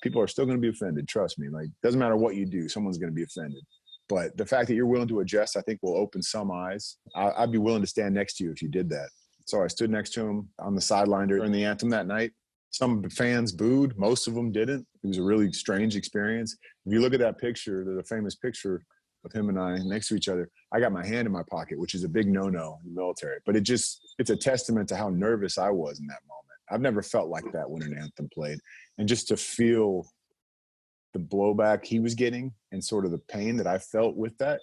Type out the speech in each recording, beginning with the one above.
people are still going to be offended. Trust me. Like, doesn't matter what you do, someone's going to be offended. But the fact that you're willing to adjust, I think will open some eyes. I'd be willing to stand next to you if you did that. So I stood next to him on the sideline during the anthem that night. Some fans booed. Most of them didn't. It was a really strange experience. If you look at that picture, there's a famous picture of him and I next to each other. I got my hand in my pocket, which is a big no-no in the military. But it's a testament to how nervous I was in that moment. I've never felt like that when an anthem played. And just to feel the blowback he was getting and sort of the pain that I felt with that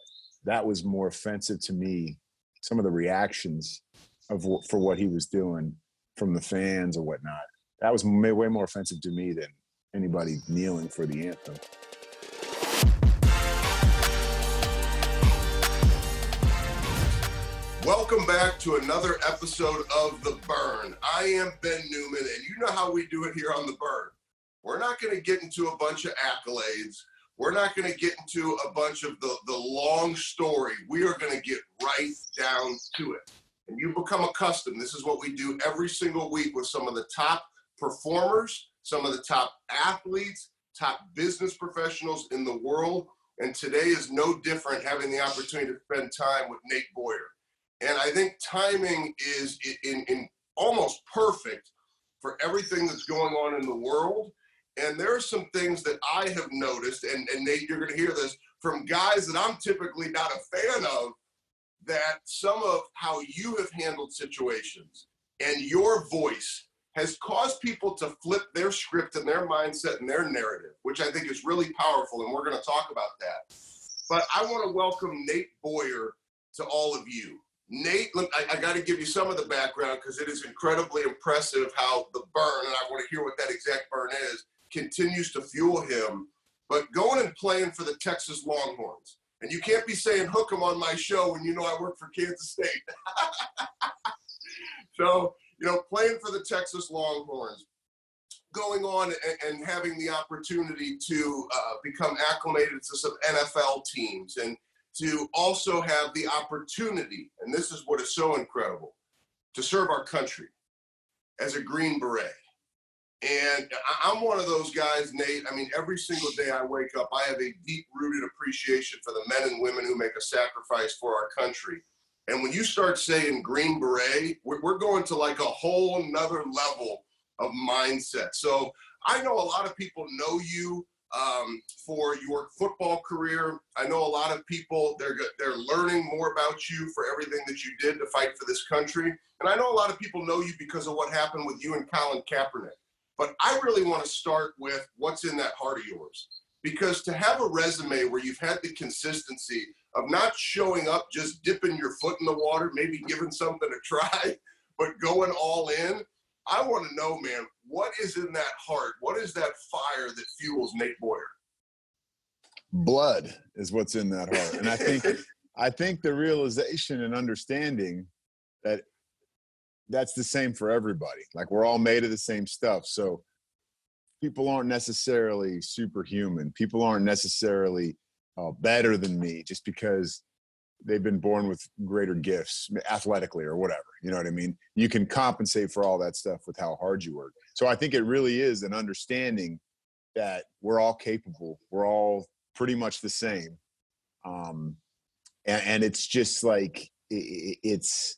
was more offensive to me. Some of the reactions for what he was doing from the fans or whatnot, that was way more offensive to me than anybody kneeling for the anthem. Welcome back to another episode of The Burn. I am Ben Newman, and you know how we do it here on The Burn. We're not going to get into a bunch of accolades. We're not going to get into a bunch of the long story. We are going to get right down to it. And you become accustomed. This is what we do every single week with some of the top performers, some of the top athletes, top business professionals in the world. And today is no different, having the opportunity to spend time with Nate Boyer. And I think timing is in almost perfect for everything that's going on in the world. And there are some things that I have noticed, and Nate, you're going to hear this from guys that I'm typically not a fan of, that some of how you have handled situations and your voice has caused people to flip their script and their mindset and their narrative, which I think is really powerful, and we're going to talk about that. But I want to welcome Nate Boyer to all of you. Nate, look, I got to give you some of the background because it is incredibly impressive how the burn, and I want to hear what that exact burn is, continues to fuel him. But going and playing for the Texas Longhorns, and you can't be saying hook 'em on my show when you know I work for Kansas State. So, playing for the Texas Longhorns, going on and having the opportunity to become acclimated to some NFL teams, and to also have the opportunity, and this is what is so incredible, to serve our country as a Green Beret. And I'm one of those guys, Nate. I mean, every single day I wake up, I have a deep-rooted appreciation for the men and women who make a sacrifice for our country. And when you start saying Green Beret, we're going to like a whole nother level of mindset. So I know a lot of people know you for your football career. I know a lot of people, they're learning more about you for everything that you did to fight for this country. And I know a lot of people know you because of what happened with you and Colin Kaepernick. But I really want to start with what's in that heart of yours. Because to have a resume where you've had the consistency of not showing up, just dipping your foot in the water, maybe giving something a try, but going all in, I want to know, man, what is in that heart? What is that fire that fuels Nate Boyer? Blood is what's in that heart. And I think the realization and understanding that that's the same for everybody. Like, we're all made of the same stuff. So people aren't necessarily superhuman. People aren't necessarily better than me just because they've been born with greater gifts athletically or whatever. You know what I mean? You can compensate for all that stuff with how hard you work. So I think it really is an understanding that we're all capable. We're all pretty much the same. And it's just like, it's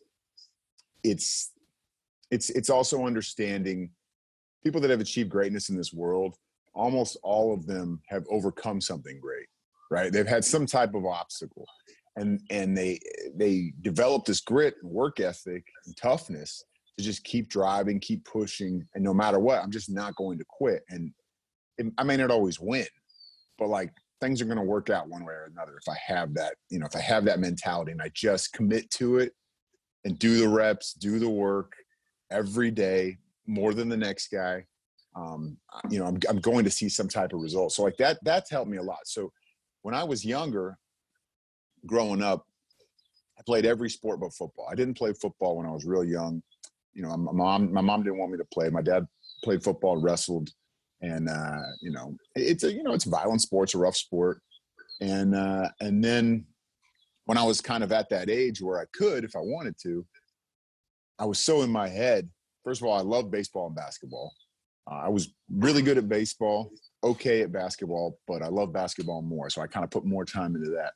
also understanding people that have achieved greatness in this world. Almost all of them have overcome something great, right? They've had some type of obstacle, and they develop this grit and work ethic and toughness to just keep driving, keep pushing. And no matter what, I'm just not going to quit. And I may not always win, but like, things are going to work out one way or another. If I have that, if I have that mentality and I just commit to it and do the reps, do the work every day, more than the next guy, I'm going to see some type of result. So like that's helped me a lot. So when I was younger, growing up, I played every sport but football. I didn't play football when I was real young. My mom didn't want me to play. My dad played football, wrestled, and it's a violent sport, it's a rough sport. And then when I was kind of at that age where I could, if I wanted to, I was so in my head. First of all, I loved baseball and basketball. I was really good at baseball. okay at basketball, but I love basketball more. So I kind of put more time into that,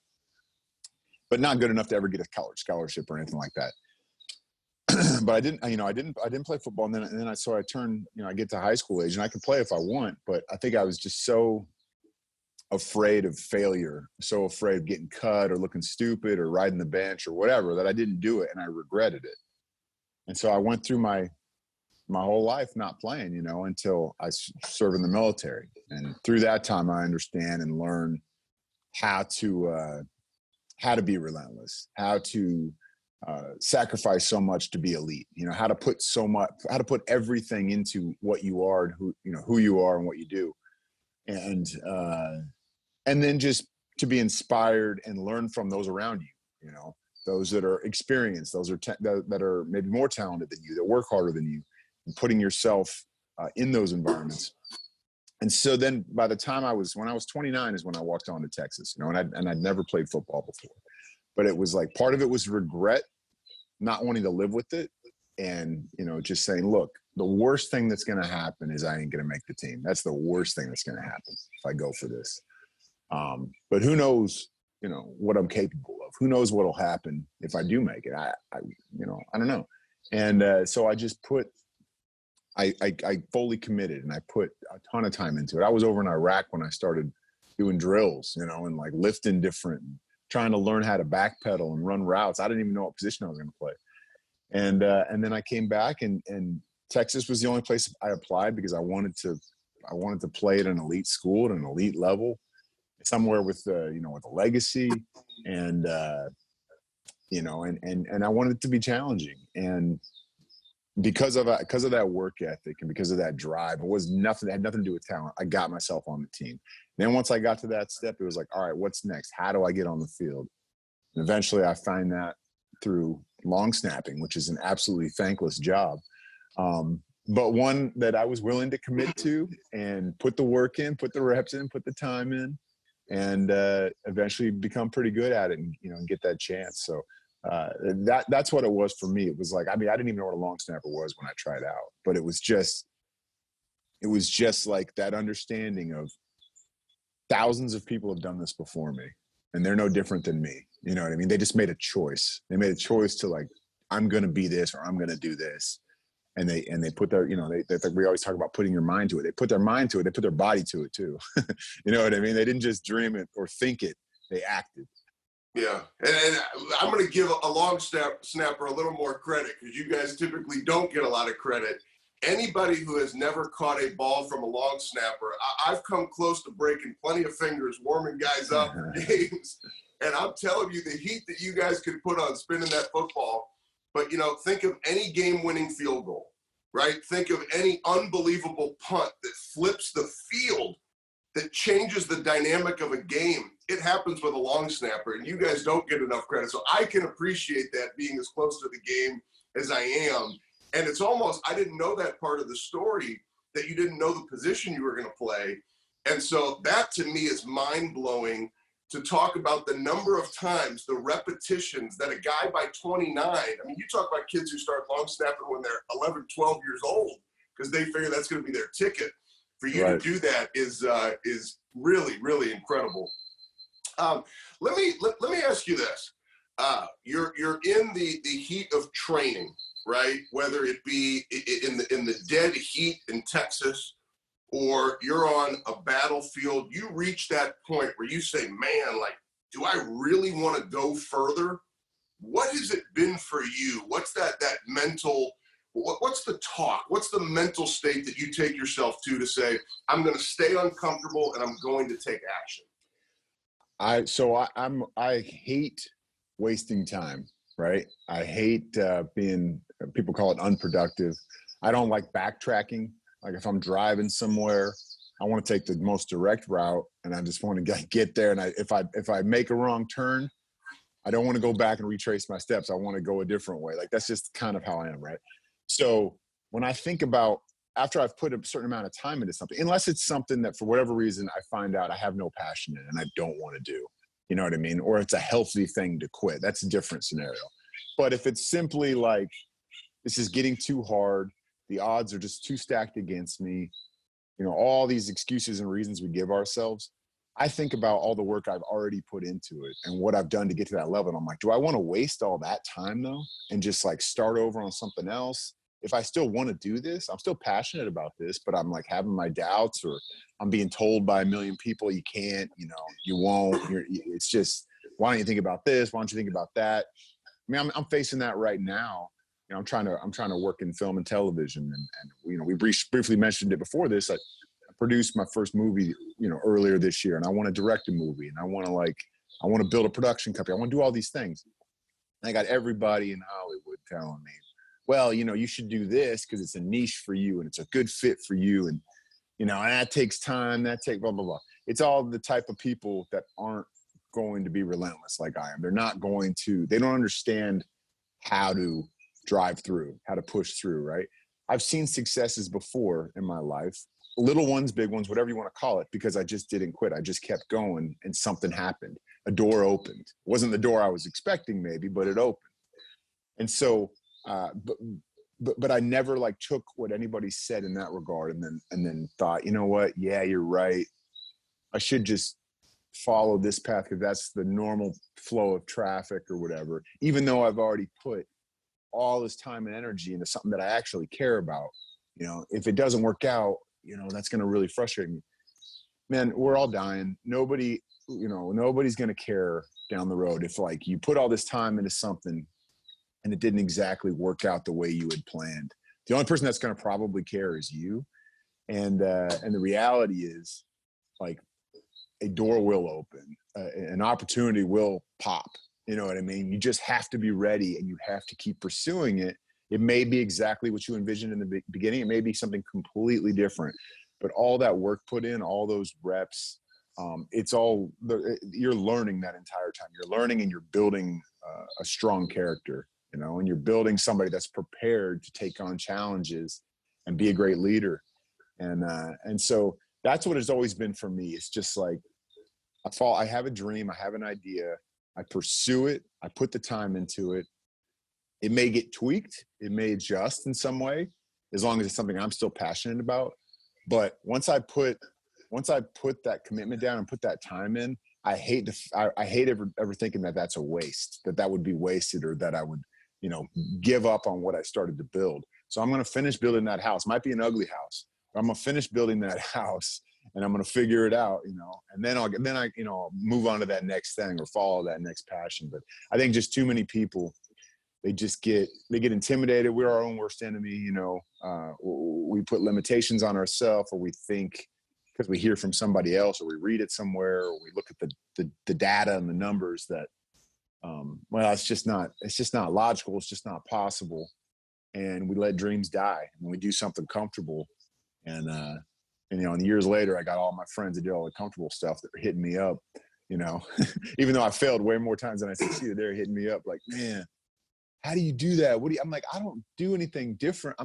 but not good enough to ever get a college scholarship or anything like that. But I didn't play football. And then I turned, I get to high school age and I can play if I want, but I think I was just so afraid of failure, so afraid of getting cut or looking stupid or riding the bench or whatever, that I didn't do it. And I regretted it. And so I went through my whole life not playing, until I served in the military. And through that time, I understand and learn how to be relentless, how to sacrifice so much to be elite, how to put everything into what you are and who you are and what you do. And then just to be inspired and learn from those around you, those that are experienced, those that are maybe more talented than you, that work harder than you, and putting yourself in those environments. And so then by the time when I was 29 is when I walked on to Texas, and I'd never played football before, but it was like, part of it was regret, not wanting to live with it. And, just saying, look, the worst thing that's going to happen is I ain't going to make the team. That's the worst thing that's going to happen if I go for this. But who knows, what I'm capable of. Who knows what'll happen if I do make it? I don't know. And so I just I fully committed, and I put a ton of time into it. I was over in Iraq when I started doing drills, and like lifting different, trying to learn how to backpedal and run routes. I didn't even know what position I was going to play. And then I came back, and Texas was the only place I applied because I wanted to play at an elite school at an elite level, somewhere with with a legacy, and and I wanted it to be challenging. And because of that work ethic and because of that drive, it had nothing to do with talent. I got myself on the team. Then once I got to that step, it was like, all right, what's next? How do I get on the field? And eventually I find that through long snapping, which is an absolutely thankless job. But one that I was willing to commit to and put the work in, put the reps in, put the time in, and eventually become pretty good at it and get that chance. So that's what it was for me. It was like, I didn't even know what a long snapper was when I tried out, but it was just like that understanding of thousands of people have done this before me, and they're no different than me. You know what I mean? They just made a choice. They made a choice to, like, I'm going to be this or I'm going to do this. And they put their, we always talk about putting your mind to it. They put their mind to it. They put their body to it too. You know what I mean? They didn't just dream it or think it. They acted. Yeah. And I'm going to give a long snapper a little more credit, because you guys typically don't get a lot of credit. Anybody who has never caught a ball from a long snapper, I've come close to breaking plenty of fingers warming guys up for games. And I'm telling you, the heat that you guys could put on spinning that football. But, think of any game-winning field goal, right? Think of any unbelievable punt that flips the field, that changes the dynamic of a game. It happens with a long snapper, and you guys don't get enough credit. So I can appreciate that, being as close to the game as I am. And it's almost, I didn't know that part of the story, that you didn't know the position you were going to play. And so that, to me, is mind-blowing, to talk about the number of times, the repetitions that a guy by 29, you talk about kids who start long snapping when they're 11, 12 years old, because they figure that's going to be their ticket. For you to do that is really, really incredible. Let me ask you this. You're in the heat of training, right? Whether it be in the dead heat in Texas, or you're on a battlefield, you reach that point where you say, man, like, do I really want to go further? What has it been for you? What's that mental, what's the talk? What's the mental state that you take yourself to say, I'm going to stay uncomfortable and I'm going to take action? I hate wasting time, right? I hate being, people call it unproductive. I don't like backtracking. Like, if I'm driving somewhere, I want to take the most direct route, and I just want to get there. And if I make a wrong turn, I don't want to go back and retrace my steps. I want to go a different way. Like, that's just kind of how I am, right? So when I think about, after I've put a certain amount of time into something, unless it's something that for whatever reason I find out I have no passion in and I don't want to do, you know what I mean? Or it's a healthy thing to quit. That's a different scenario. But if it's simply like, this is getting too hard, the odds are just too stacked against me, all these excuses and reasons we give ourselves. I think about all the work I've already put into it and what I've done to get to that level. And I'm like, do I want to waste all that time though and just like start over on something else? If I still want to do this, I'm still passionate about this, but I'm like having my doubts, or I'm being told by a million people, you can't, you won't. It's just, why don't you think about this? Why don't you think about that? I mean, I'm facing that right now. I'm trying to work in film and television, and we briefly mentioned it before this. I produced my first movie, earlier this year, and I want to direct a movie, and I want to build a production company. I want to do all these things. And I got everybody in Hollywood telling me, well, you should do this because it's a niche for you and it's a good fit for you, and and that takes time. That takes blah blah blah. It's all the type of people that aren't going to be relentless like I am. They don't understand how to drive through, how to push through, right? I've seen successes before in my life, little ones, big ones, whatever you want to call it, because I just didn't quit. I just kept going and something happened. A door opened. It wasn't the door I was expecting maybe, but it opened. And so, but I never like took what anybody said in that regard and then thought, you know what? Yeah, you're right. I should just follow this path because that's the normal flow of traffic or whatever, even though I've already put all this time and energy into something that I actually care about. If it doesn't work out, that's going to really frustrate me. Man, we're all dying. Nobody's going to care down the road if like you put all this time into something and it didn't exactly work out the way you had planned. The only person that's going to probably care is you. And the reality is, like, a door will open, an opportunity will pop. You know what I mean? You just have to be ready, and you have to keep pursuing it. It may be exactly what you envisioned in the beginning. It may be something completely different, but all that work put in, all those reps, you're learning that entire time. You're learning and you're building a strong character, and you're building somebody that's prepared to take on challenges and be a great leader. And so that's what it's always been for me. It's just like, I have a dream. I have an idea. I pursue it. I put the time into it. It may get tweaked. It may adjust in some way, as long as it's something I'm still passionate about. But once I put that commitment down and put that time in, I hate ever thinking that that's a waste, that would be wasted, or that I would, give up on what I started to build. So I'm going to finish building that house. Might be an ugly house, but I'm going to finish building that house, and I'm going to figure it out, and then I'll move on to that next thing or follow that next passion. But I think just too many people, they get intimidated. We're our own worst enemy. We put limitations on ourselves, or we think because we hear from somebody else, or we read it somewhere, or we look at the data and the numbers that, it's just not logical. It's just not possible. And we let dreams die, and we do something comfortable. And years later, I got all my friends that did all the comfortable stuff that were hitting me up, even though I failed way more times than I succeeded. They're hitting me up like, man, how do you do that? I'm like, I don't do anything different.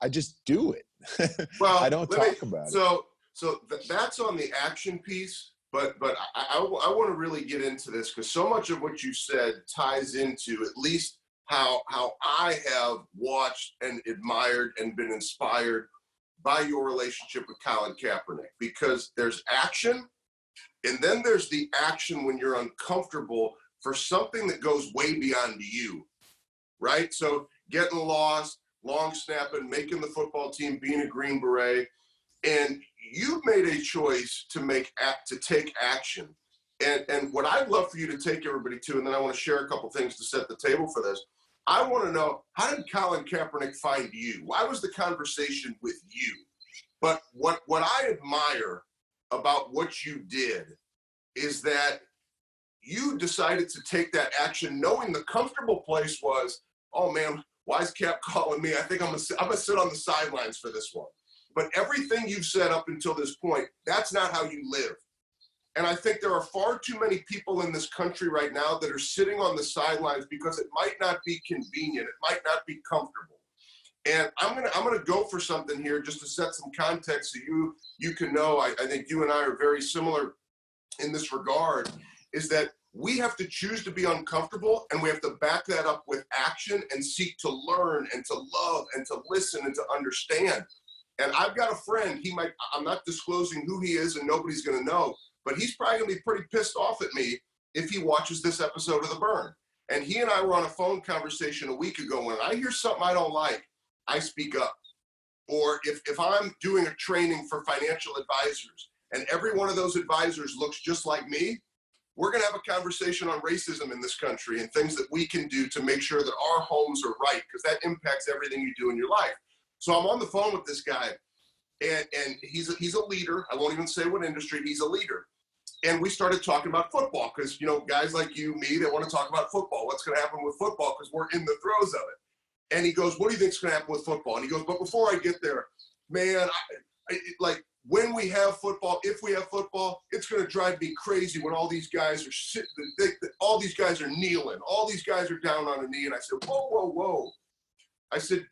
I just do it. Well, I don't talk about it. So that's on the action piece, but I want to really get into this, because so much of what you said ties into at least how I have watched and admired and been inspired by your relationship with Colin Kaepernick, because there's action, and then there's the action when you're uncomfortable for something that goes way beyond you, right? So getting lost, long snapping, making the football team, being a Green Beret, and you've made a choice to take action. And what I'd love for you to take everybody to, and then I want to share a couple things to set the table for this. I want to know, how did Colin Kaepernick find you? Why was the conversation with you? But what I admire about what you did is that you decided to take that action, knowing the comfortable place was, oh man, why is Cap calling me? I think I'm gonna sit on the sidelines for this one. But everything you've said up until this point, that's not how you live. And I think there are far too many people in this country right now that are sitting on the sidelines because it might not be convenient. It might not be comfortable. And I'm gonna go for something here just to set some context so you can know. I think you and I are very similar in this regard, is that we have to choose to be uncomfortable, and we have to back that up with action and seek to learn and to love and to listen and to understand. And I've got a friend, I'm not disclosing who he is and nobody's going to know, but he's probably going to be pretty pissed off at me if he watches this episode of The Burn. And he and I were on a phone conversation a week ago. When I hear something I don't like, I speak up. Or if I'm doing a training for financial advisors and every one of those advisors looks just like me, we're going to have a conversation on racism in this country and things that we can do to make sure that our homes are right, because that impacts everything you do in your life. So I'm on the phone with this guy, and he's a leader. I won't even say what industry. He's a leader. And we started talking about football because, you know, guys like you, me, they want to talk about football. What's going to happen with football, because we're in the throes of it. And he goes, what do you think's going to happen with football? And he goes, but before I get there, man, like when we have football, if we have football, it's going to drive me crazy when all these guys are sitting, all these guys are kneeling, all these guys are down on a knee. And I said, whoa, whoa, whoa. I said,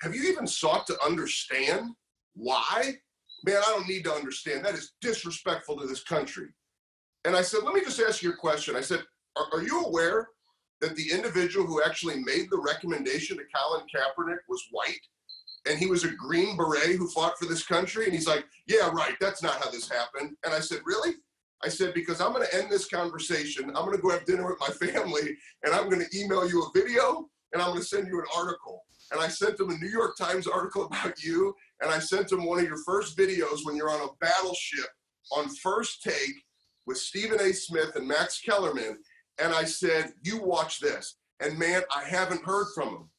have you even sought to understand why? Man, I don't need to understand. That is disrespectful to this country. And I said, let me just ask you a question. I said, are you aware that the individual who actually made the recommendation to Colin Kaepernick was white? And he was a Green Beret who fought for this country? And he's like, yeah, right. That's not how this happened. And I said, really? I said, because I'm going to end this conversation. I'm going to go have dinner with my family, and I'm going to email you a video, and I'm going to send you an article. And I sent him a New York Times article about you, and I sent him one of your first videos when you're on a battleship on First Take with Stephen A. Smith and Max Kellerman. And I said, you watch this. And man, I haven't heard from him.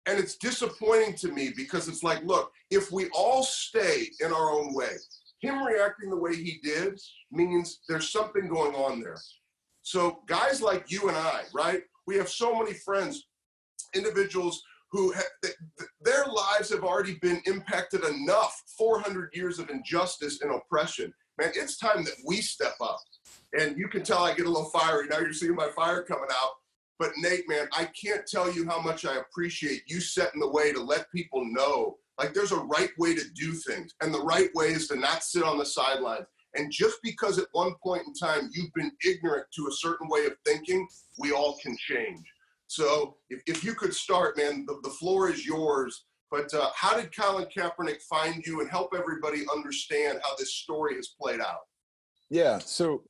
And it's disappointing to me, because it's like, look, if we all stay in our own way, him reacting the way he did means there's something going on there. So guys like you and I, right? We have so many friends, individuals who their lives have already been impacted enough, 400 years of injustice and oppression. Man, it's time that we step up. And you can tell I get a little fiery. Now you're seeing my fire coming out. But Nate, man, I can't tell you how much I appreciate you setting the way to let people know, like, there's a right way to do things. And the right way is to not sit on the sidelines. And just because at one point in time you've been ignorant to a certain way of thinking, we all can change. So if you could start, man, the floor is yours. But how did Colin Kaepernick find you, and help everybody understand how this story has played out? Yeah. So,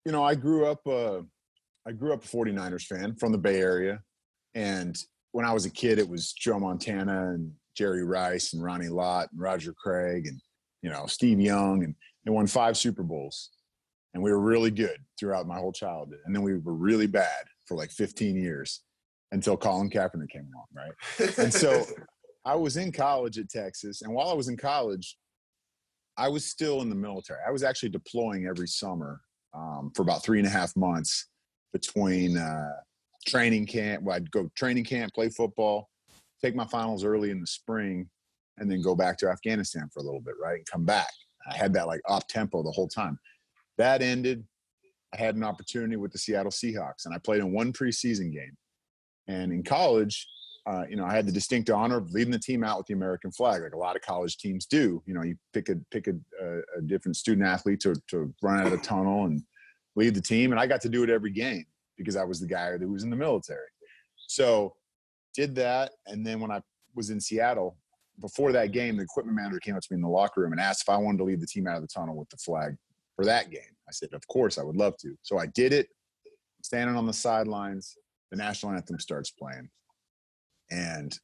you know, I grew up a 49ers fan from the Bay Area. And when I was a kid, it was Joe Montana and Jerry Rice and Ronnie Lott and Roger Craig and, you know, Steve Young, and they won 5 Super Bowls. And we were really good throughout my whole childhood. And then we were really bad for like 15 years until Colin Kaepernick came along, right? And so I was in college at Texas. And while I was in college, I was still in the military. I was actually deploying every summer for about 3.5 months between training camp. Well, I'd go training camp, play football, take my finals early in the spring, and then go back to Afghanistan for a little bit, right? And come back. I had that like off tempo the whole time. That ended. I had an opportunity with the Seattle Seahawks, and I played in 1 preseason game. And in college, you know, I had the distinct honor of leading the team out with the American flag, like a lot of college teams do. You know, you pick a different student athlete to run out of the tunnel and lead the team. And I got to do it every game because I was the guy that was in the military. So did that. And then when I was in Seattle, before that game, the equipment manager came up to me in the locker room and asked if I wanted to lead the team out of the tunnel with the flag for that game. I said, of course, I would love to. So I did it, standing on the sidelines. The national anthem starts playing. And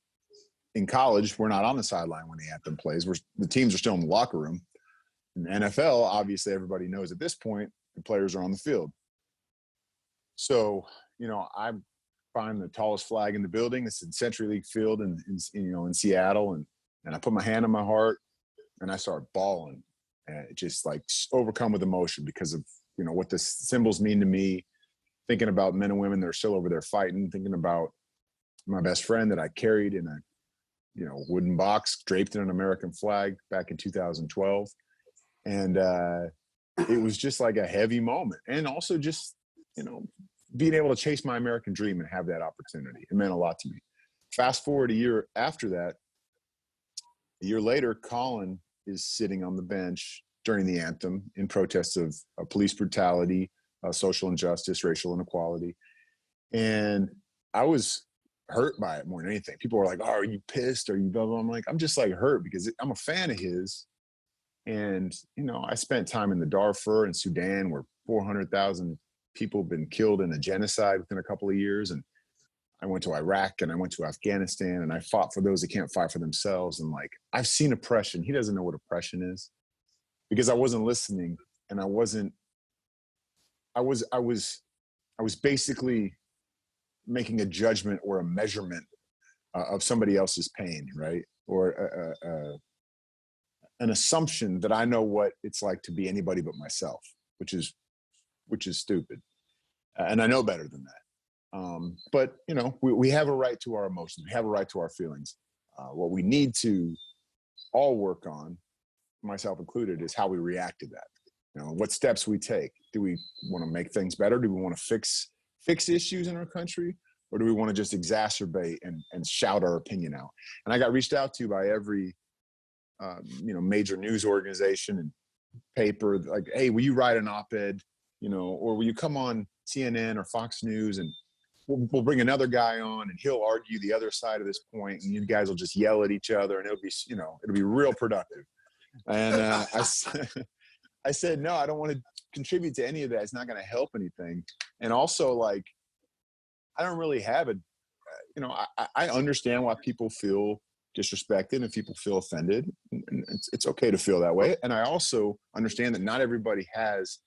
in college, we're not on the sideline when the anthem plays. The teams are still in the locker room. In the NFL, obviously, everybody knows at this point, the players are on the field. So, you know, I find the tallest flag in the building. It's in Century League Field in Seattle. And I put my hand on my heart and I start bawling, and it just like overcome with emotion because of, you know, what the symbols mean to me, thinking about men and women that are still over there fighting, thinking about my best friend that I carried in a, you know, wooden box draped in an American flag back in 2012. And it was just like a heavy moment. And also just, you know, being able to chase my American dream and have that opportunity. It meant a lot to me. Fast forward a year after that, a year later, Colin is sitting on the bench during the anthem in protest of police brutality, social injustice, racial inequality. And I was hurt by it more than anything. People are like, oh, are you pissed? Are you blah, blah? I'm like, I'm just like hurt because I'm a fan of his. And, you know, I spent time in the Darfur and Sudan where 400,000 people have been killed in a genocide within a couple of years. And I went to Iraq and I went to Afghanistan and I fought for those that can't fight for themselves. And like, I've seen oppression. He doesn't know what oppression is because I wasn't listening and I was basically making a judgment or a measurement of somebody else's pain, right? Or an assumption that I know what it's like to be anybody but myself, which is stupid. And I know better than that. But, you know, we have a right to our emotions. We have a right to our feelings. What we need to all work on, myself included, is how we react to that. You know, what steps we take. Do we want to make things better? Do we want to fix issues in our country? Or do we want to just exacerbate and shout our opinion out? And I got reached out to by every, you know, major news organization and paper, like, hey, will you write an op-ed, you know, or will you come on CNN or Fox News and we'll bring another guy on and he'll argue the other side of this point and you guys will just yell at each other and it'll be, you know, it'll be real productive. And I said, no, I don't want to contribute to any of that. It's not going to help anything. And also, like, I don't really have a, you know, I understand why people feel disrespected and people feel offended. And it's okay to feel that way. And I also understand that not everybody has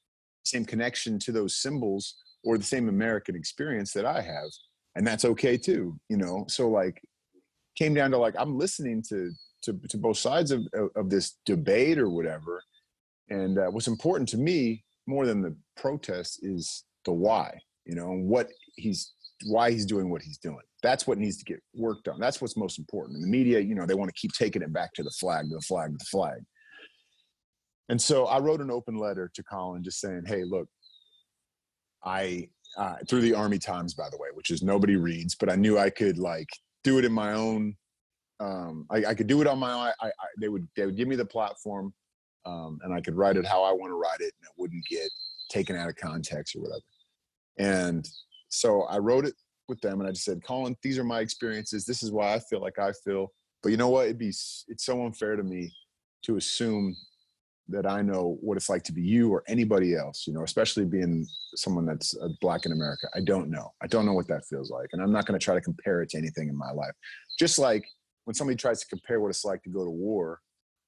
the same connection to those symbols or the same American experience that I have. And that's okay too, you know? So like, came down to like, I'm listening to both sides of this debate or whatever. And what's important to me more than the protest is the why, you know, and why he's doing what he's doing. That's what needs to get worked on. That's what's most important. And the media, you know, they want to keep taking it back to the flag, the flag, the flag. And so I wrote an open letter to Colin just saying, hey, look, through the Army Times, by the way, which is nobody reads, but I knew I could like do it in my own, I could do it on my own. They would give me the platform and I could write it how I want to write it and it wouldn't get taken out of context or whatever. And so I wrote it with them and I just said, Colin, these are my experiences. This is why I feel like I feel. But you know what? It's so unfair to me to assume that I know what it's like to be you or anybody else, you know, especially being someone that's Black in America. I don't know. I don't know what that feels like. And I'm not going to try to compare it to anything in my life. Just like when somebody tries to compare what it's like to go to war,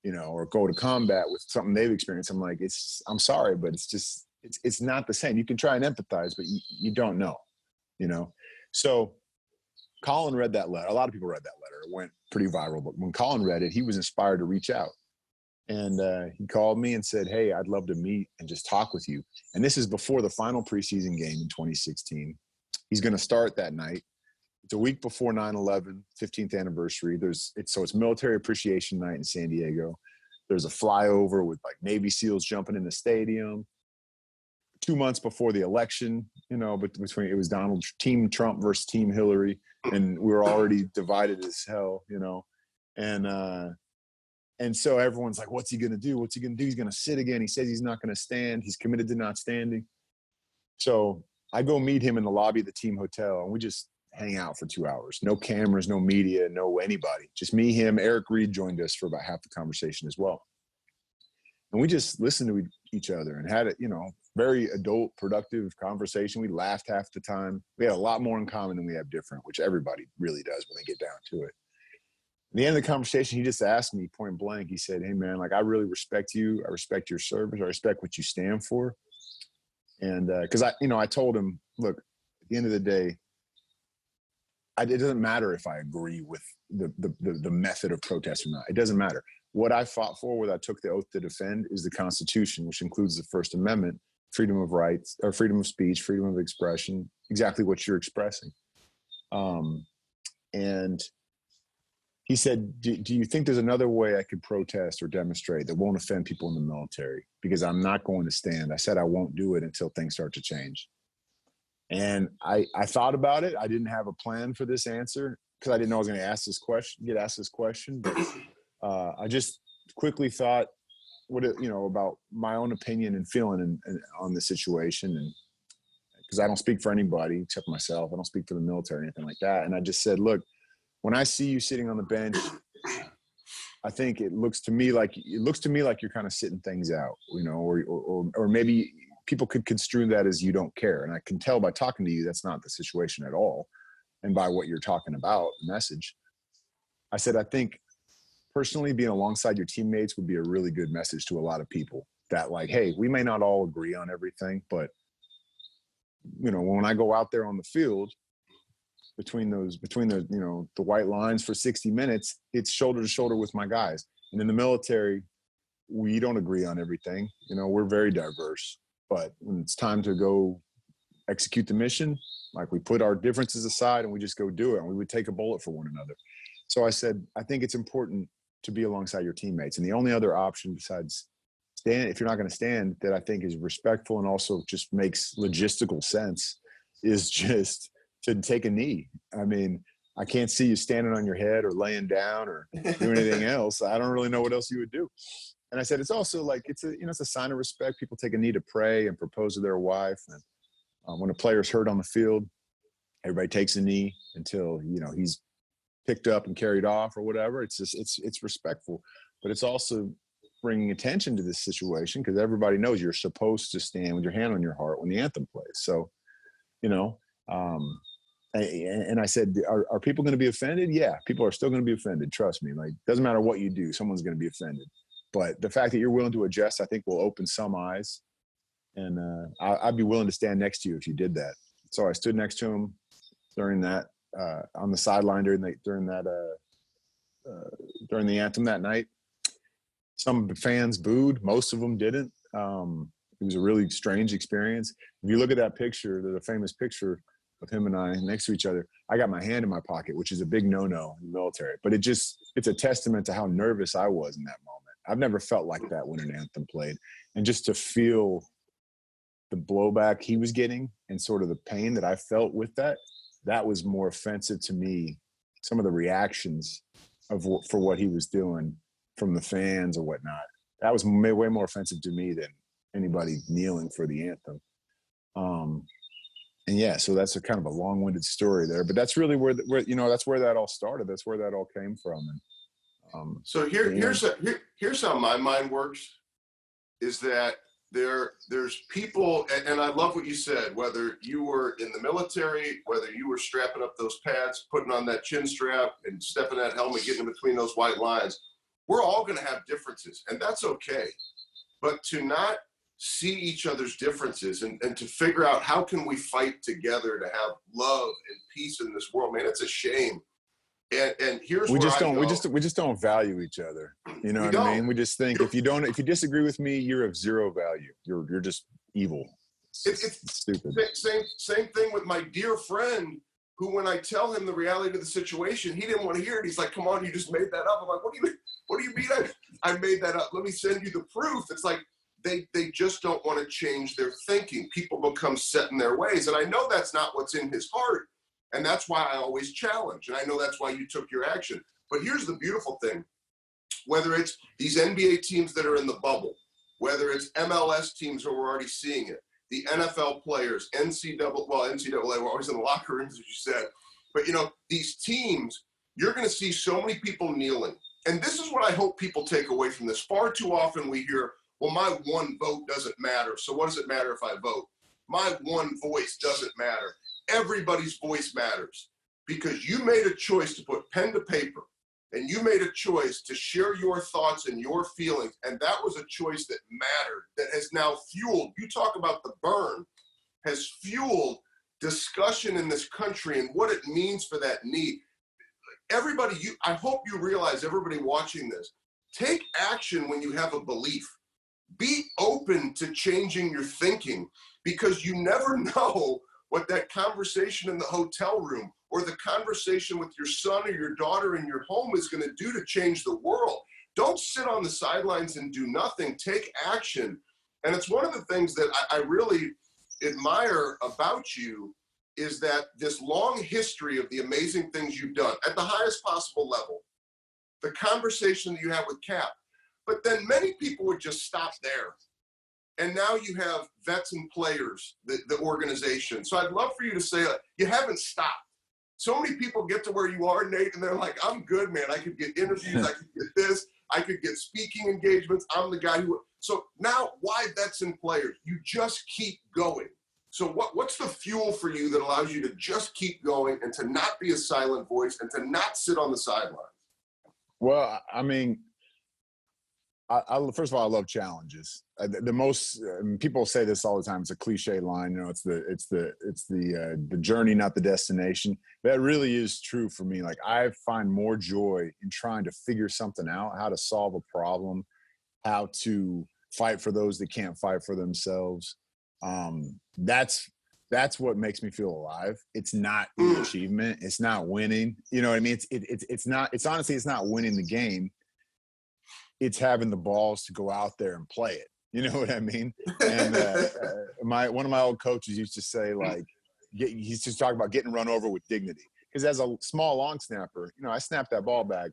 you know, or go to combat with something they've experienced, I'm like, I'm sorry, but it's not the same. You can try and empathize, but you don't know, you know? So Colin read that letter. A lot of people read that letter. It went pretty viral, but when Colin read it, he was inspired to reach out. And he called me and said, hey, I'd love to meet and just talk with you. And this is before the final preseason game in 2016. He's going to start that night. It's a week before 9/11, 15th anniversary. It's Military Appreciation Night in San Diego. There's a flyover with like Navy SEALs jumping in the stadium. 2 months before the election, you know, but it was Team Trump versus Team Hillary, and we were already divided as hell, you know, and so everyone's like, what's he going to do? What's he going to do? He's going to sit again. He says he's not going to stand. He's committed to not standing. So I go meet him in the lobby of the team hotel, and we just hang out for 2 hours. No cameras, no media, no anybody. Just me, him. Eric Reed joined us for about half the conversation as well. And we just listened to each other and had a, you know, very adult, productive conversation. We laughed half the time. We had a lot more in common than we have different, which everybody really does when they get down to it. At the end of the conversation, he just asked me point blank. He said, hey, man, like, I really respect you. I respect your service. I respect what you stand for. And because I told him, look, at the end of the day, it doesn't matter if I agree with the method of protest or not. It doesn't matter. What I fought for, what I took the oath to defend, is the Constitution, which includes the First Amendment, freedom of rights, or freedom of speech, freedom of expression, exactly what you're expressing. And he said, do you think there's another way I could protest or demonstrate that won't offend people in the military? Because I'm not going to stand. I said I won't do it until things start to change. And I thought about it. I didn't have a plan for this answer because I didn't know I was going to get asked this question. But I just quickly thought about my own opinion and feeling on the situation. And because I don't speak for anybody except myself. I don't speak for the military or anything like that. And I just said, look, when I see you sitting on the bench, I think it looks to me like you're kind of sitting things out, you know, or maybe people could construe that as you don't care. And I can tell by talking to you, that's not the situation at all. And by what you're talking about, the message. I said, I think personally being alongside your teammates would be a really good message to a lot of people that, like, hey, we may not all agree on everything, but you know, when I go out there on the field between the, you know, the white lines for 60 minutes, it's shoulder to shoulder with my guys. And in the military, we don't agree on everything. You know, we're very diverse, but when it's time to go execute the mission, like, we put our differences aside and we just go do it. And we would take a bullet for one another. So I said, I think it's important to be alongside your teammates. And the only other option besides stand, if you're not going to stand, that I think is respectful and also just makes logistical sense, is just to take a knee. I mean, I can't see you standing on your head or laying down or doing anything else. I don't really know what else you would do. And I said, it's also like, it's a sign of respect. People take a knee to pray and propose to their wife. And when a player's hurt on the field, everybody takes a knee until, you know, he's picked up and carried off or whatever. It's just, it's respectful, but it's also bringing attention to this situation, because everybody knows you're supposed to stand with your hand on your heart when the anthem plays. So, you know, and I said, are people going to be offended? Yeah, people are still going to be offended. Trust me. Like, doesn't matter what you do, someone's going to be offended. But the fact that you're willing to adjust, I think, will open some eyes. And I'd be willing to stand next to you if you did that. So I stood next to him during that, on the sideline during the anthem that night. Some fans booed. Most of them didn't. It was a really strange experience. If you look at that picture, the famous picture of him and I next to each other, I got my hand in my pocket, which is a big no-no in the military. But it's a testament to how nervous I was in that moment. I've never felt like that when an anthem played. And just to feel the blowback he was getting and sort of the pain that I felt with that was more offensive to me. Some of the reactions for what he was doing from the fans or whatnot, that was way more offensive to me than anybody kneeling for the anthem. And yeah, so that's a kind of a long-winded story there, but that's really where you know, that's where that all started. That's where that all came from. And so here's how my mind works, is that there's people, and I love what you said, whether you were in the military, whether you were strapping up those pads, putting on that chin strap and stepping that helmet, getting in between those white lines, we're all going to have differences, and that's okay. But to not see each other's differences and to figure out how can we fight together to have love and peace in this world, man, it's a shame. And here's we just don't value each other. You know what I mean? We just think if you disagree with me, you're of zero value. You're just evil. It's stupid. Same thing with my dear friend, who, when I tell him the reality of the situation, he didn't want to hear it. He's like, "Come on, you just made that up." I'm like, "What do you mean? I made that up? Let me send you the proof." It's like they just don't want to change their thinking. People become set in their ways, and I know that's not what's in his heart. And that's why I always challenge. And I know that's why you took your action. But here's the beautiful thing. Whether it's these NBA teams that are in the bubble, whether it's MLS teams where we're already seeing it, the NFL players, NCAA, we're always in the locker rooms, as you said. But, you know, these teams, you're going to see so many people kneeling. And this is what I hope people take away from this. Far too often we hear, well, my one vote doesn't matter. So what does it matter if I vote? My one voice doesn't matter. Everybody's voice matters, because you made a choice to put pen to paper, and you made a choice to share your thoughts and your feelings. And that was a choice that mattered, that has now fueled, you talk about the burn, has fueled discussion in this country and what it means for that need. Everybody, I hope you realize, everybody watching this, take action when you have a belief. Be open to changing your thinking, because you never know what that conversation in the hotel room or the conversation with your son or your daughter in your home is going to do to change the world. Don't sit on the sidelines and do nothing. Take action. And it's one of the things that I really admire about you, is that this long history of the amazing things you've done at the highest possible level, the conversation that you have with Cap, but then many people would just stop there And now you have Vets and Players, the organization. So I'd love for you to say, you haven't stopped. So many people get to where you are, Nate, and they're like, I'm good, man. I could get interviews. I could get this. I could get speaking engagements. I'm the guy who. So now, why Vets and Players? You just keep going. So what's the fuel for you that allows you to just keep going and to not be a silent voice and to not sit on the sidelines? Well, I mean, first of all, I love challenges. The most people say this all the time. It's a cliche line, you know. It's the journey, not the destination. That really is true for me. Like, I find more joy in trying to figure something out, how to solve a problem, how to fight for those that can't fight for themselves. That's what makes me feel alive. It's not the achievement. It's not winning. You know what I mean? It's not. It's honestly, it's not winning the game. It's having the balls to go out there and play it. You know what I mean? And one of my old coaches used to say, like, he used to talk about getting run over with dignity. Because as a small long snapper, you know, I snapped that ball back.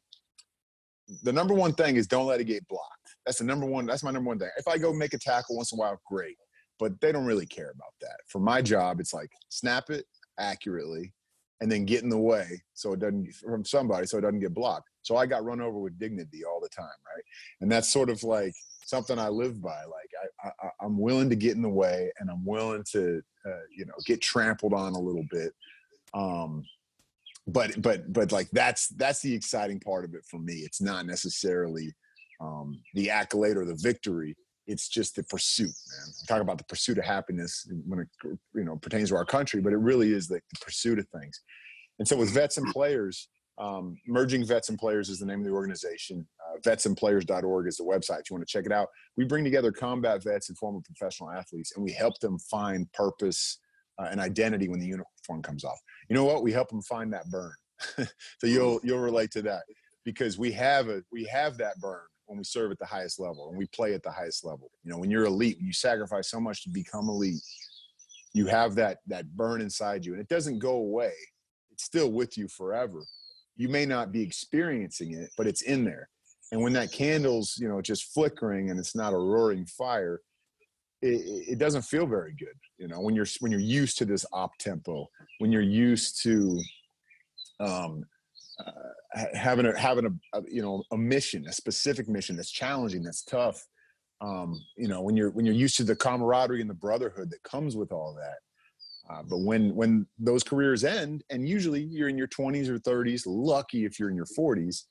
The number one thing is don't let it get blocked. That's my number one thing. If I go make a tackle once in a while, great. But they don't really care about that. For my job, it's like snap it accurately and then get in the way so it doesn't get blocked. So I got run over with dignity all the time, right? And that's sort of like something I live by. Like I'm willing to get in the way, and I'm willing to get trampled on a little bit. But like that's the exciting part of it for me. It's not necessarily the accolade or the victory. It's just the pursuit, man. Talk about the pursuit of happiness when it pertains to our country, but it really is like the pursuit of things. And so with Vets and Players, Merging Vets and Players is the name of the organization. Vetsandplayers.org is the website if you want to check it out. We bring together combat vets and former professional athletes, and we help them find purpose and identity when the uniform comes off. You know what? We help them find that burn. So you'll relate to that, because we have that burn when we serve at the highest level and we play at the highest level. You know, when you're elite, when you sacrifice so much to become elite, you have that burn inside you, and it doesn't go away. It's still with you forever. You may not be experiencing it, but it's in there. And when that candle's, just flickering and it's not a roaring fire, it doesn't feel very good. You know, when you're used to this op tempo, when you're used to having a mission, a specific mission that's challenging, that's tough. When you're used to the camaraderie and the brotherhood that comes with all that. But when those careers end, and usually you're in your 20s or 30s, lucky if you're in your 40s,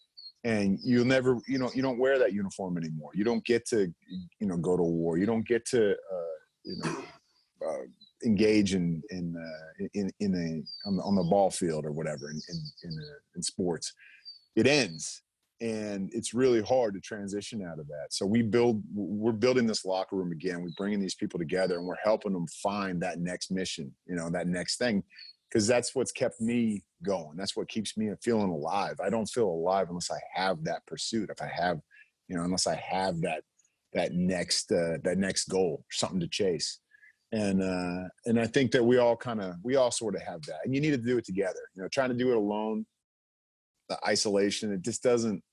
and you'll never, you don't wear that uniform anymore. You don't get to, go to war. You don't get to, engage on the ball field or whatever in sports. It ends, and it's really hard to transition out of that. So we're building this locker room again. We're bringing these people together, and we're helping them find that next mission, that next thing, because that's what's kept me going. That's what keeps me feeling alive. I don't feel alive unless I have that pursuit. Unless I have that next goal, something to chase. And I think that we all sort of have that, and you need to do it together. Trying to do it alone, the isolation, it just doesn't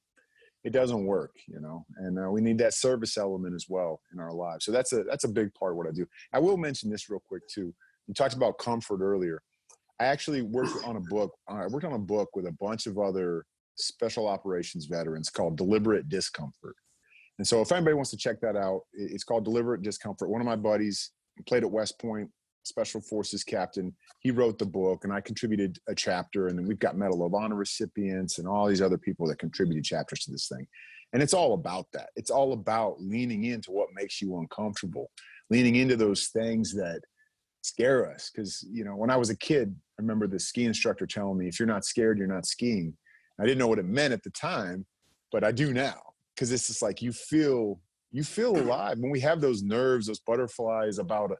work, and we need that service element as well in our lives. So that's a big part of what I do. I will mention this real quick too. You talked about comfort earlier. I actually worked on a book. I worked on a book with a bunch of other special operations veterans called Deliberate Discomfort. And so if anybody wants to check that out, it's called Deliberate Discomfort. One of my buddies played at West Point, Special Forces captain. He wrote the book, and I contributed a chapter. And then we've got Medal of Honor recipients and all these other people that contributed chapters to this thing. And it's all about that. It's all about leaning into what makes you uncomfortable, leaning into those things that scare us. Because, when I was a kid, I remember the ski instructor telling me, if you're not scared, you're not skiing. I didn't know what it meant at the time, but I do now. Because it's just like you feel alive when we have those nerves, those butterflies about a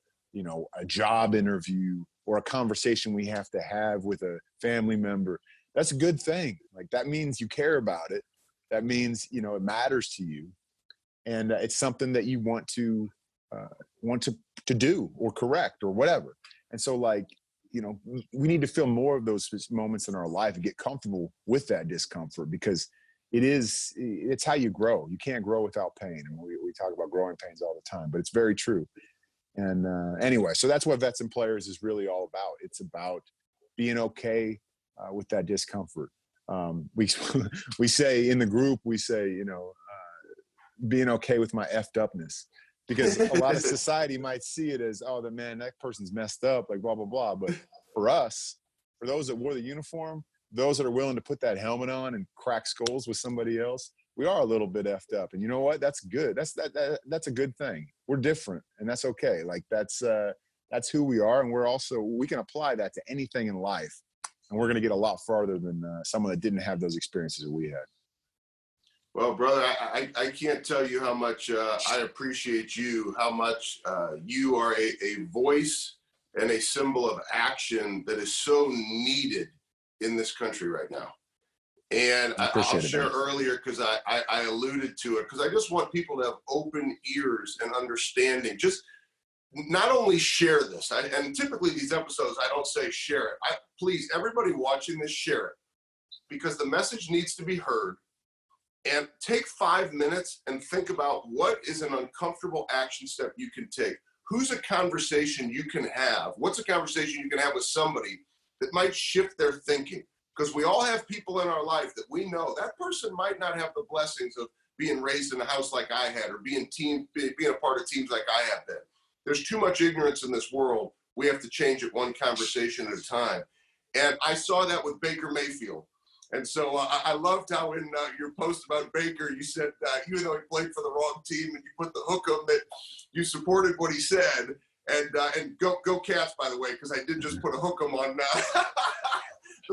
job interview or a conversation we have to have with a family member. That's a good thing. Like, that means you care about it. That means, it matters to you. And it's something that you want to do or correct or whatever. And so, we need to feel more of those moments in our life and get comfortable with that discomfort, because it's how you grow. You can't grow without pain. And we talk about growing pains all the time, but it's very true. And anyway, so that's what Vets and Players is really all about. It's about being okay with that discomfort. We say in the group, being okay with my effed upness, because a lot of society might see it as, oh, that person's messed up, like blah, blah, blah. But for us, for those that wore the uniform, those that are willing to put that helmet on and crack skulls with somebody else, we are a little bit effed up. And you know what? That's good. That's a good thing. We're different, and that's okay. Like that's who we are. And we can apply that to anything in life. And we're going to get a lot farther than someone that didn't have those experiences that we had. Well, brother, I can't tell you how much I appreciate you, how much you are a voice and a symbol of action that is so needed in this country right now. And I'll share earlier, because I alluded to it, because I just want people to have open ears and understanding. Just not only share this, and typically these episodes, I don't say share it. Please, everybody watching this, share it, because the message needs to be heard. And take 5 minutes and think about what is an uncomfortable action step you can take. Who's a conversation you can have? What's a conversation you can have with somebody that might shift their thinking? Because we all have people in our life that we know that person might not have the blessings of being raised in a house like I had, or being a part of teams like I have been. There's too much ignorance in this world. We have to change it one conversation at a time. And I saw that with Baker Mayfield. And so I loved how in your post about Baker, you said, even though he played for the wrong team, and you put the hook on that you supported what he said. And go Cats, by the way, because I did just put a hook on the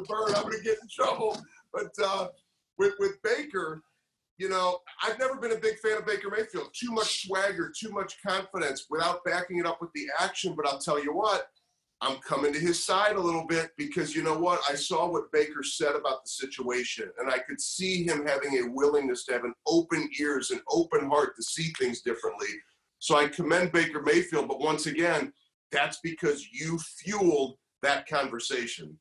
bird. I'm going to get in trouble. But with Baker, I've never been a big fan of Baker Mayfield. Too much swagger, too much confidence without backing it up with the action. But I'll tell you what, I'm coming to his side a little bit, because you know what? I saw what Baker said about the situation, and I could see him having a willingness to have an open ears and open heart to see things differently. So I commend Baker Mayfield, but once again, that's because you fueled that conversation.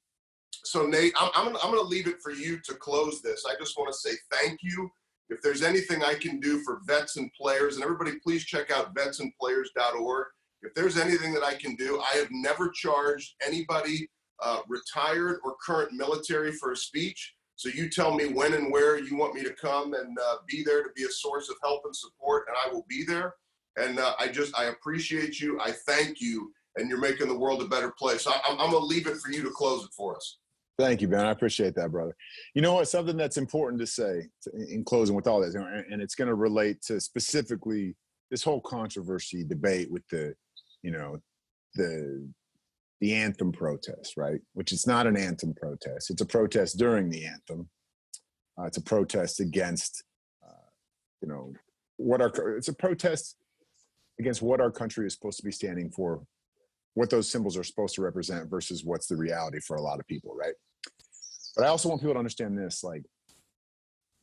So Nate, I'm going to leave it for you to close this. I just want to say thank you. If there's anything I can do for vets and players, and everybody please check out vetsandplayers.org. If there's anything that I can do, I have never charged anybody retired or current military for a speech. So you tell me when and where you want me to come and be there to be a source of help and support, and I will be there. And I appreciate you. I thank you, and you're making the world a better place. I'm going to leave it for you to close it for us. Thank you, Ben. I appreciate that, brother. You know what? Something that's important to say in closing with all this, and it's going to relate to specifically this whole controversy debate with the anthem protest, right? Which is not an anthem protest. It's a protest during the anthem. It's a protest against, it's a protest against what our country is supposed to be standing for, what those symbols are supposed to represent versus what's the reality for a lot of people, right? But I also want people to understand this, like,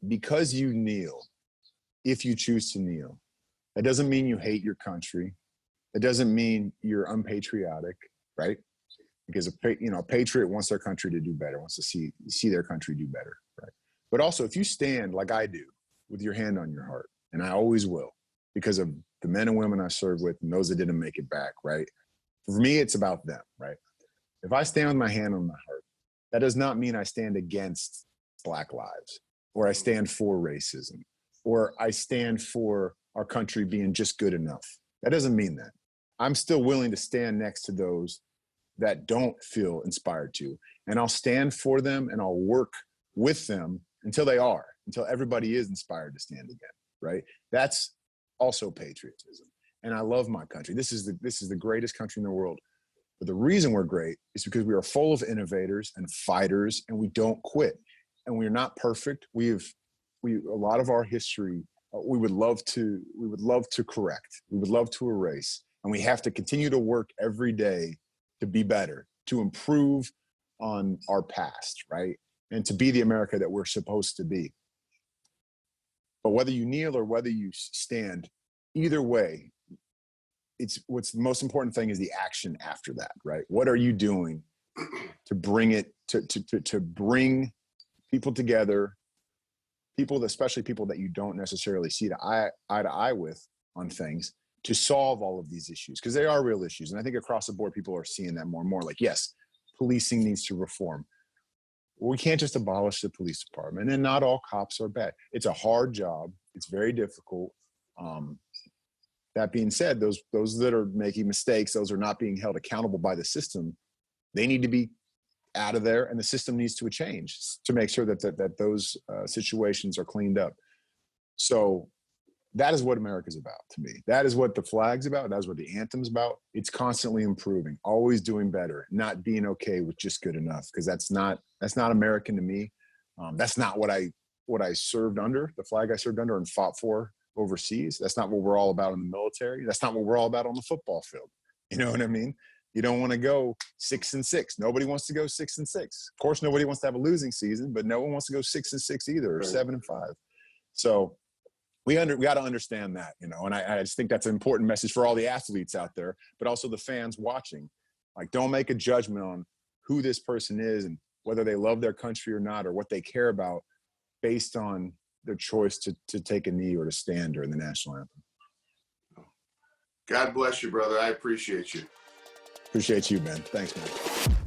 because you kneel, if you choose to kneel, that doesn't mean you hate your country. It doesn't mean you're unpatriotic, right? Because a patriot wants their country to do better, wants to see their country do better, right? But also, if you stand like I do with your hand on your heart, and I always will, because of the men and women I serve with and those that didn't make it back, right? For me, it's about them, right? If I stand with my hand on my heart, that does not mean I stand against Black lives, or I stand for racism, or I stand for our country being just good enough. That doesn't mean that. I'm still willing to stand next to those that don't feel inspired to. And I'll stand for them, and I'll work with them until everybody is inspired to stand again, right? That's also patriotism. And I love my country. This is the greatest country in the world. But the reason we're great is because we are full of innovators and fighters, and we don't quit. And we're not perfect. A lot of our history, we would love to correct. We would love to erase. And we have to continue to work every day to be better, to improve on our past, right? And to be the America that we're supposed to be. But whether you kneel or whether you stand, either way, what's the most important thing is the action after that, right? What are you doing to bring it to bring people together people, especially people that you don't necessarily see eye to eye with on things, to solve all of these issues, because they are real issues. And I think across the board, people are seeing that more and more. Like, yes, policing needs to reform. We can't just abolish the police department, and not all cops are bad. It's a hard job. It's very difficult. That being said, those that are making mistakes, those are not being held accountable by the system, they need to be out of there, and the system needs to change to make sure that those situations are cleaned up. So that is what America's about to me. That is what the flag's about. That is what the anthem's about. It's constantly improving, always doing better, not being okay with just good enough, because that's not American to me. That's not what I served under, the flag I served under and fought for overseas. That's not what we're all about in the military. That's not what we're all about on the football field. You know what I mean? You don't want to go 6-6. Nobody wants to go 6-6. Of course, nobody wants to have a losing season, but no one wants to go 6-6 either, or 7-5. So we got to understand that, you know, and I just think that's an important message for all the athletes out there, but also the fans watching. Like, don't make a judgment on who this person is and whether they love their country or not, or what they care about, based on their choice to take a knee or to stand during the national anthem. God bless you, brother. I appreciate you. Appreciate you, man. Thanks, man.